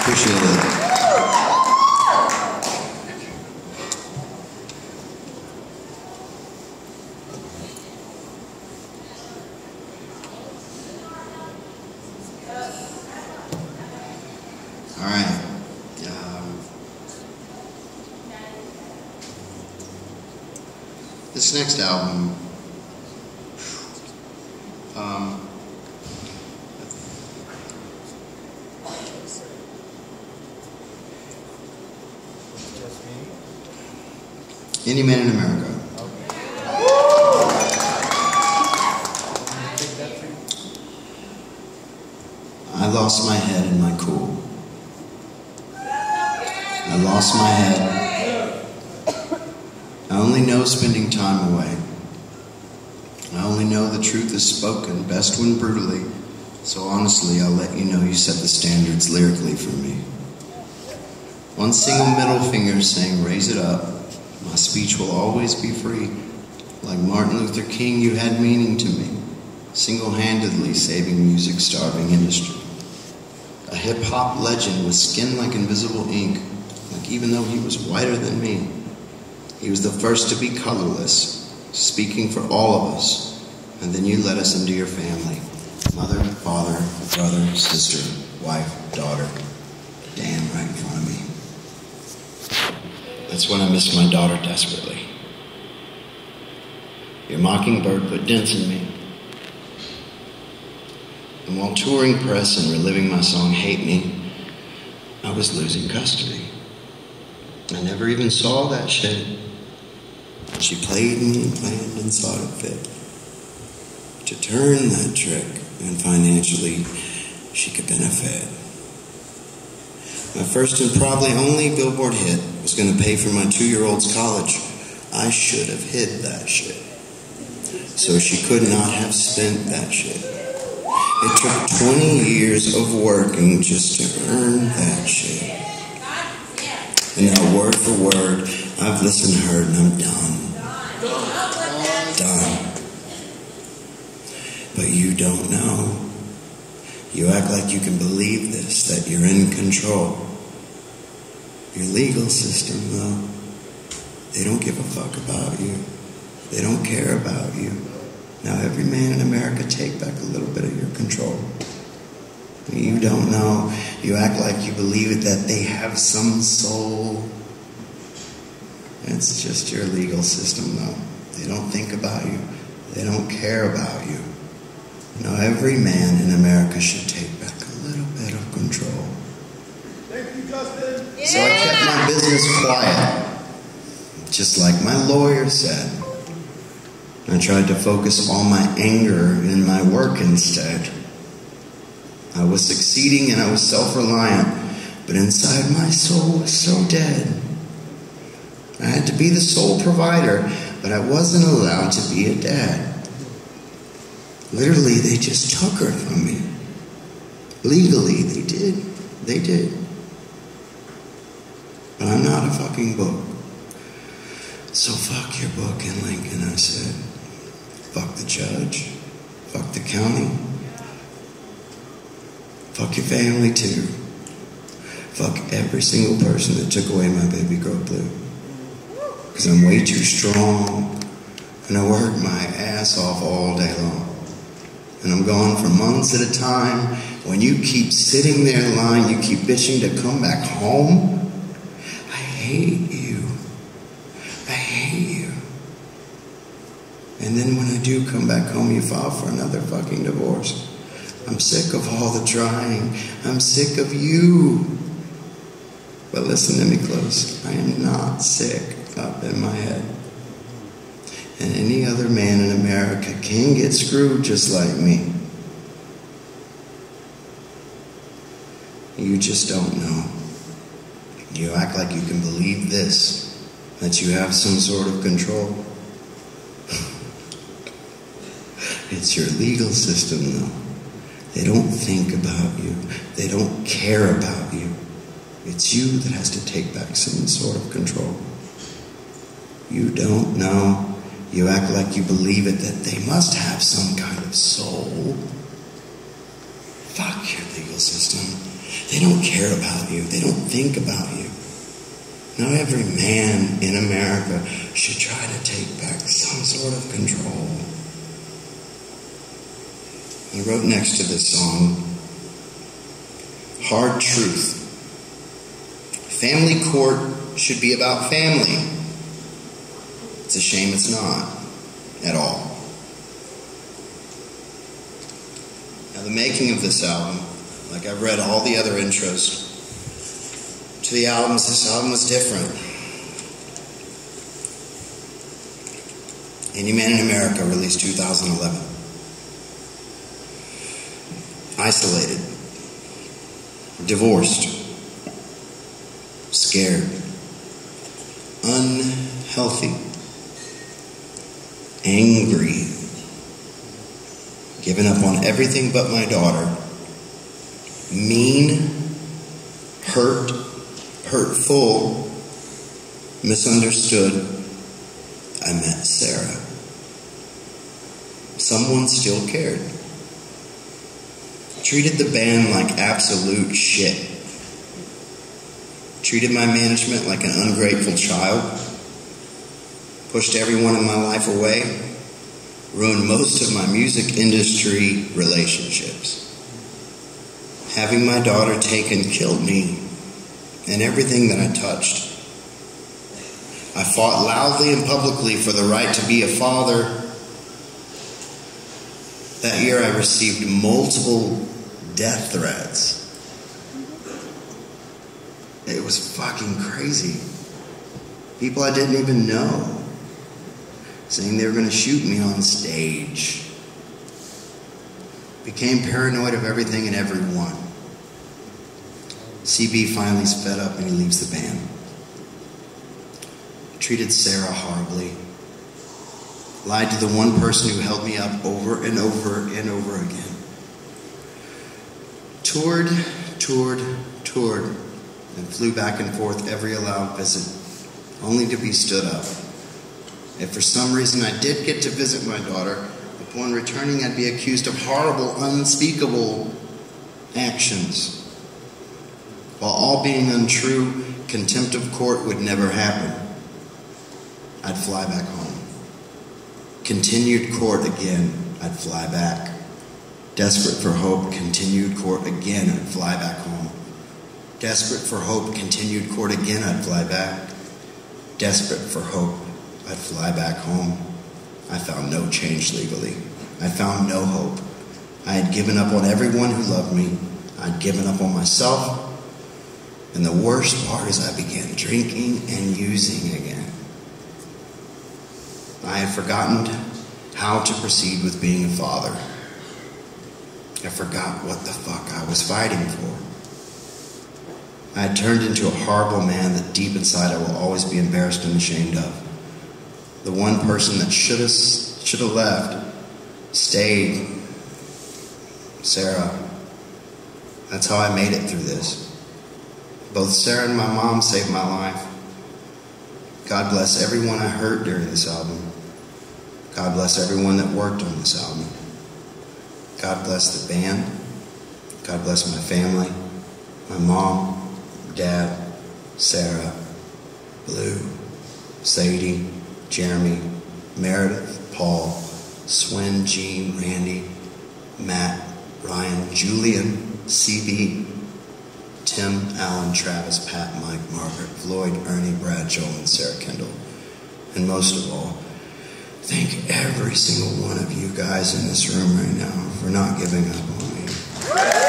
Appreciate it. All right. This next album, Any Man in America. I lost my head in my cool. I lost my head. I only know spending time away. I only know the truth is spoken, best when brutally. So honestly, I'll let you know you set the standards lyrically for me. One single middle finger saying, raise it up. My speech will always be free. Like Martin Luther King, you had meaning to me. Single-handedly saving music's starving industry. A hip-hop legend with skin like invisible ink. Like even though he was whiter than me. He was the first to be colorless, speaking for all of us. And then you let us into your family. Mother, father, brother, sister, wife, daughter. Damn right in front of me. That's when I missed my daughter desperately. Your mockingbird put dents in me. And while touring press and reliving my song Hate Me, I was losing custody. I never even saw that shit. She played me, planned, and saw it fit to turn that trick, and financially she could benefit. My first and probably only Billboard hit was going to pay for my 2-year-old's college. I should have hid that shit. So she could not have spent that shit. It took 20 years of working just to earn that shit. And now word for word, I've listened to her and I'm done. Done. But you don't know. You act like you can believe this, that you're in control. Your legal system, though, they don't give a fuck about you. They don't care about you. Now every man in America, take back a little bit of your control. You don't know. You act like you believe it, that they have some soul. It's just your legal system, though. They don't think about you. They don't care about you. Now every man in America should take back a little bit of control. Thank you, Justin. Yeah. So I kept my business quiet, just like my lawyer said. I tried to focus all my anger in my work instead. I was succeeding and I was self-reliant, but inside my soul was so dead. I had to be the sole provider, but I wasn't allowed to be a dad. Literally, they just took her from me. Legally, they did. They did. But I'm not a fucking book. So fuck your book in Lincoln, I said. Fuck the judge. Fuck the county. Fuck your family too. Fuck every single person that took away my baby girl Blue. Because I'm way too strong. And I work my ass off all day long. And I'm gone for months at a time. When you keep sitting there in line, you keep bitching to come back home. I hate you. I hate you. And then when I do come back home, you file for another fucking divorce. I'm sick of all the trying. I'm sick of you. But listen to me close. I am not sick up in my head. And any other man in America can get screwed just like me. You just don't know. You act like you can believe this, that you have some sort of control. It's your legal system, though. They don't think about you. They don't care about you. It's you that has to take back some sort of control. You don't know. You act like you believe it, that they must have some kind of soul. Fuck your legal system. They don't care about you. They don't think about you. Not every man in America should try to take back some sort of control. I wrote next to this song, hard truth. Family court should be about family. It's a shame it's not at all. Now, the making of this album, like I've read all the other intros to the albums, this album was different. Any Man in America released 2011. Isolated, divorced, scared, unhealthy, angry, given up on everything but my daughter, mean, hurtful, misunderstood. I met Sarah. Someone still cared. Treated the band like absolute shit. Treated my management like an ungrateful child. Pushed everyone in my life away. Ruined most of my music industry relationships. Having my daughter taken killed me and everything that I touched. I fought loudly and publicly for the right to be a father. That year I received multiple death threats. It was fucking crazy. People I didn't even know saying they were going to shoot me on stage. Became paranoid of everything and everyone. CB finally is fed up and he leaves the band. Treated Sarah horribly. Lied to the one person who held me up over and over and over again. Toured, and flew back and forth every allowed visit, only to be stood up. If for some reason I did get to visit my daughter, upon returning I'd be accused of horrible, unspeakable actions. While all being untrue, contempt of court would never happen. I'd fly back home. Continued court again, I'd fly back. Desperate for hope, continued court again, I'd fly back home. Desperate for hope, continued court again, I'd fly back. Desperate for hope, I'd fly back home. I found no change legally. I found no hope. I had given up on everyone who loved me. I'd given up on myself. And the worst part is I began drinking and using again. I had forgotten how to proceed with being a father. I forgot what the fuck I was fighting for. I had turned into a horrible man that deep inside I will always be embarrassed and ashamed of. The one person that should have left stayed. Sarah. That's how I made it through this. Both Sarah and my mom saved my life. God bless everyone I hurt during this album. God bless everyone that worked on this album. God bless the band. God bless my family. My mom, Dad, Sarah, Blue, Sadie, Jeremy, Meredith, Paul, Swin, Gene, Randy, Matt, Ryan, Julian, CB, Tim, Alan, Travis, Pat, Mike, Margaret, Floyd, Ernie, Brad, Joel, and Sarah Kendall. And most of all, thank every single one of you guys in this room right now for not giving up on me.